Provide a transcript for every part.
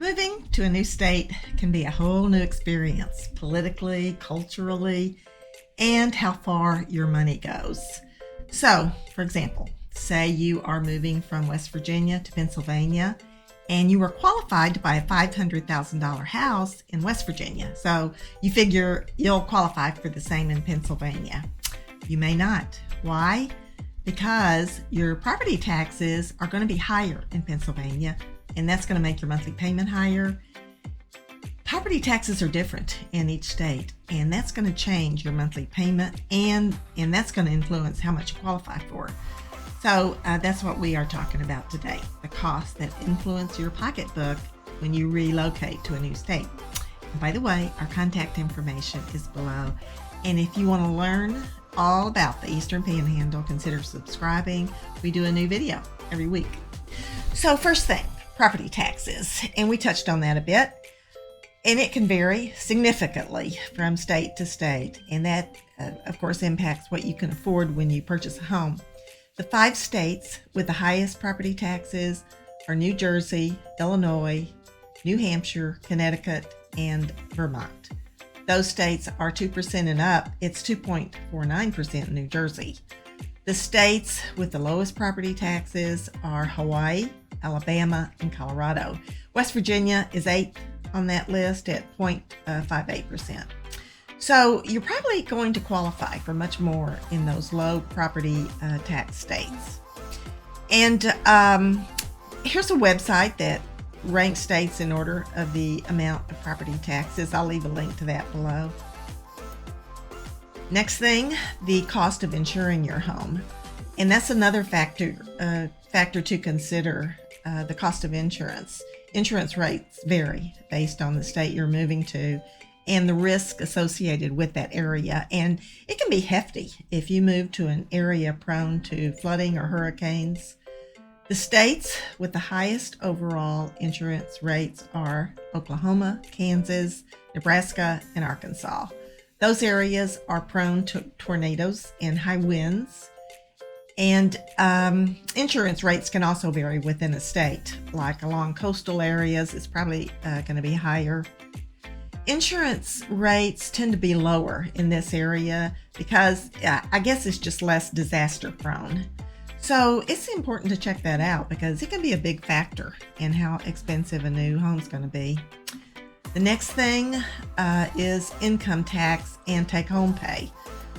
Moving to a new state can be a whole new experience, politically, culturally, and how far your money goes. So, for example, say you are moving from West Virginia to Pennsylvania, and you were qualified to buy a $500,000 house in West Virginia. So you figure you'll qualify for the same in Pennsylvania. You may not. Why? Because your property taxes are going to be higher in Pennsylvania, and that's going to make your monthly payment higher. Property taxes are different in each state, and that's going to change your monthly payment, and that's going to influence how much you qualify for. So that's what we are talking about today, the costs that influence your pocketbook when you relocate to a new state. And by the way, our contact information is below. And if you want to learn all about the Eastern Panhandle, consider subscribing. We do a new video every week. So first thing, property taxes. And we touched on that a bit. And it can vary significantly from state to state. And that, of course, impacts what you can afford when you purchase a home. The 5 states with the highest property taxes are New Jersey, Illinois, New Hampshire, Connecticut, and Vermont. Those states are 2% and up. It's 2.49% in New Jersey. The states with the lowest property taxes are Hawaii, Alabama, and Colorado. West Virginia is 8th on that list at 0.58%. So you're probably going to qualify for much more in those low property tax states. And here's a website that ranks states in order of the amount of property taxes. I'll leave a link to that below. Next thing, the cost of insuring your home. And that's another factor to consider, the cost of insurance. Insurance rates vary based on the state you're moving to and the risk associated with that area. And it can be hefty if you move to an area prone to flooding or hurricanes. The states with the highest overall insurance rates are Oklahoma, Kansas, Nebraska, and Arkansas. Those areas are prone to tornadoes and high winds. And insurance rates can also vary within a state. Like along coastal areas, it's probably going to be higher. Insurance rates tend to be lower in this area because I guess it's just less disaster prone. So it's important to check that out because it can be a big factor in how expensive a new home's going to be. The next thing is income tax and take-home pay.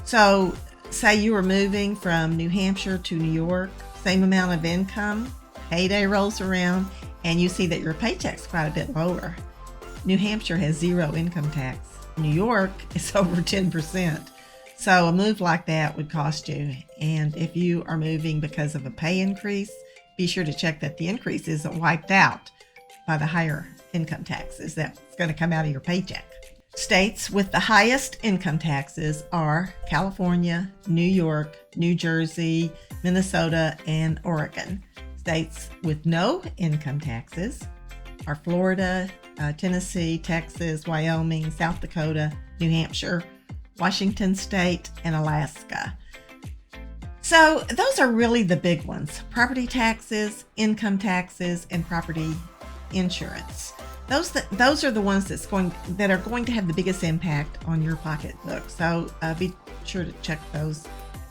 So say you were moving from New Hampshire to New York, same amount of income, payday rolls around, and you see that your paycheck's quite a bit lower. New Hampshire has 0 income tax. New York is over 10%. So a move like that would cost you. And if you are moving because of a pay increase, be sure to check that the increase isn't wiped out by the higher income taxes that's going to come out of your paycheck. States with the highest income taxes are California, New York, New Jersey, Minnesota, and Oregon. States with no income taxes are Florida, Tennessee, Texas, Wyoming, South Dakota, New Hampshire, Washington State, and Alaska. So those are really the big ones: property taxes, income taxes, and property insurance. Those are the ones that are going to have the biggest impact on your pocketbook. So be sure to check those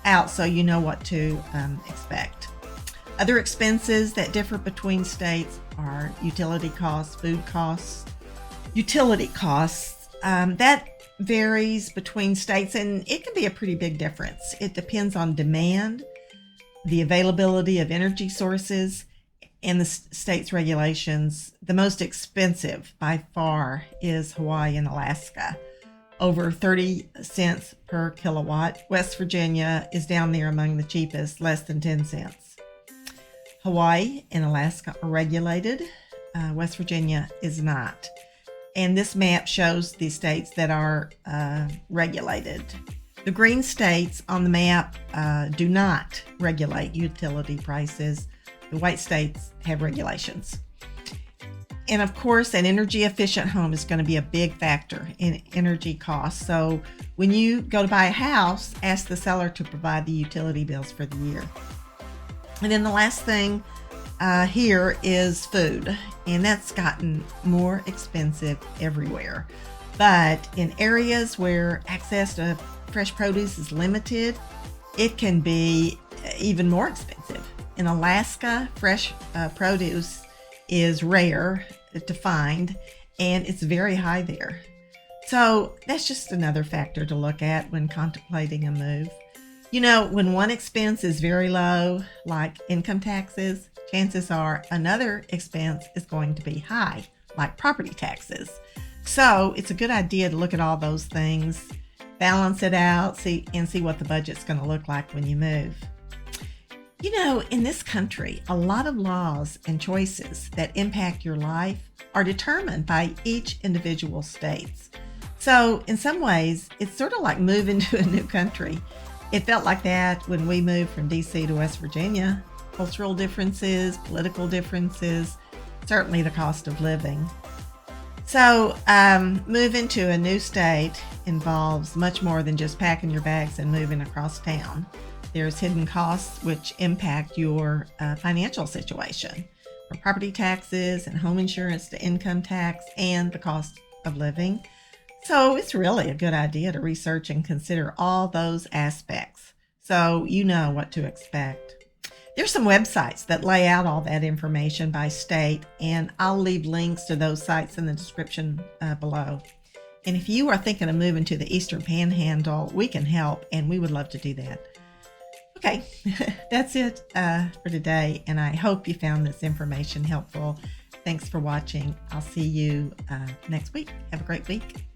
out so you know what to expect. Other expenses that differ between states are utility costs, food costs. Utility costs, that varies between states, and it can be a pretty big difference. It depends on demand, the availability of energy sources, and the state's regulations. The most expensive by far is Hawaii and Alaska, over 30 cents per kilowatt. West Virginia is down there among the cheapest, less than 10 cents. Hawaii and Alaska are regulated. West Virginia is not. And this map shows the states that are regulated. The green states on the map do not regulate utility prices. The white states have regulations. And of course, an energy efficient home is going to be a big factor in energy costs. So when you go to buy a house, ask the seller to provide the utility bills for the year. And then the last thing here is food, and that's gotten more expensive everywhere. But in areas where access to fresh produce is limited, it can be even more expensive. In Alaska, fresh produce is rare to find, and it's very high there. So that's just another factor to look at when contemplating a move. You know, when one expense is very low, like income taxes, chances are another expense is going to be high, like property taxes. So it's a good idea to look at all those things, balance it out, see what the budget's going to look like when you move. You know, in this country, a lot of laws and choices that impact your life are determined by each individual states. So in some ways, it's sort of like moving to a new country. It felt like that when we moved from DC to West Virginia. Cultural differences, political differences, certainly the cost of living. So moving to a new state involves much more than just packing your bags and moving across town. There's hidden costs which impact your financial situation, from property taxes and home insurance to income tax and the cost of living. So it's really a good idea to research and consider all those aspects so you know what to expect. There's some websites that lay out all that information by state, and I'll leave links to those sites in the description below. And if you are thinking of moving to the Eastern Panhandle, we can help, and we would love to do that. Okay, that's it for today, and I hope you found this information helpful. Thanks for watching. I'll see you next week. Have a great week.